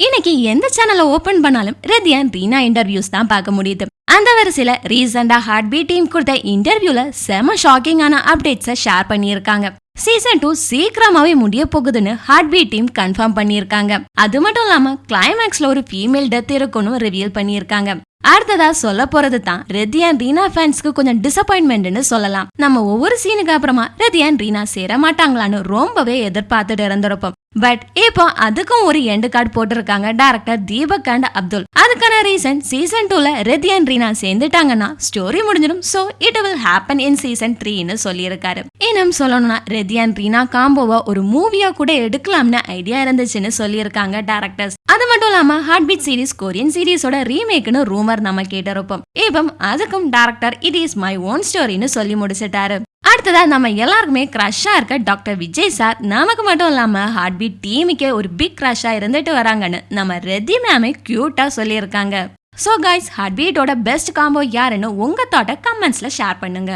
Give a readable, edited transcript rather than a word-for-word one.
இன்னைக்கு எந்த சேனலை ஓபன் பண்ணாலும் ரெதி அண்ட் ரீனா இன்டர்வியூஸ் தான் பார்க்க முடியுது. அந்த வரிசையில ரீசெண்டா ஹார்ட் பீட் டீம் கொடுத்த இன்டர்வியூல செம ஷாக்கிங்கான அப்டேட்ஸை ஷேர் பண்ணியிருக்காங்க. சீசன் 2 சீக்கிரமாவே முடிய போகுதுன்னு ஹார்ட் பீட் டீம் கன்ஃபார்ம் பண்ணியிருக்காங்க. அது மட்டும் இல்லாம கிளைமேக்ஸ்ல ஒரு ஃபீமேல் டெத் இருக்குன்னு ரிவீல் பண்ணியிருக்காங்க. அடுத்ததா சொல்ல போறது தான் ரெதி அண்ட் ரீனா ஃபேன்ஸ்க்கு கொஞ்சம் டிசப்பாயின்மெண்ட்னு சொல்லலாம். நம்ம ஒவ்வொரு சீனுக்கு அப்புறமா ரெதி அண்ட் ரீனா சேர மாட்டாங்களான்னு ரொம்பவே எதிர்பார்த்துட்டு இருந்திருப்போம். பட் இப்போ அதுக்கும் ஒரு எண்டு கார்டு போட்டிருக்காங்க டைரக்டர் தீபக் அண்ட் அப்துல். அதுக்கான ரீசன் சீசன் 2ல ரெதி அண்ட் ரீனா சேர்ந்துட்டாங்கன்னா ஸ்டோரி முடிஞ்சிடும். So it will happen in season 3ன்னு சொல்லியிருக்காரு. இன்னும் சொல்லணும்னா ரெதி அண்ட் ரீனா காம்போவா ஒரு மூவியா கூட எடுக்கலாம்னு ஐடியா இருந்துச்சுன்னு சொல்லியிருக்காங்க டைரக்டர்ஸ். அது மட்டும் இல்லாம ஹார்ட் பீட் சீரிஸ் கொரியன் சீரிஸோட ரீமேக்னு ரூமர் நம்ம கேட்டிருப்போம். இப்போ அதுக்கும் director it is my own ஸ்டோரின்னு சொல்லி முடிச்சிட்டாரு. அடுத்ததா நம்ம எல்லாருக்குமே கிரஷா இருக்க டாக்டர் விஜய் சார் நமக்கு மட்டும் இல்லாம ஹார்ட் பீட் டீமுக்கே ஒரு பிக் கிரஷா இருந்துட்டு வராங்கன்னு நம்ம ரெதி மேமே கியூட்டா சொல்லியிருக்காங்க. சோ கைஸ், ஹார்ட் பீட்டோட பெஸ்ட் காம்போ யாருன்னு உங்க தாட்ட கமெண்ட்ஸ்ல ஷேர் பண்ணுங்க.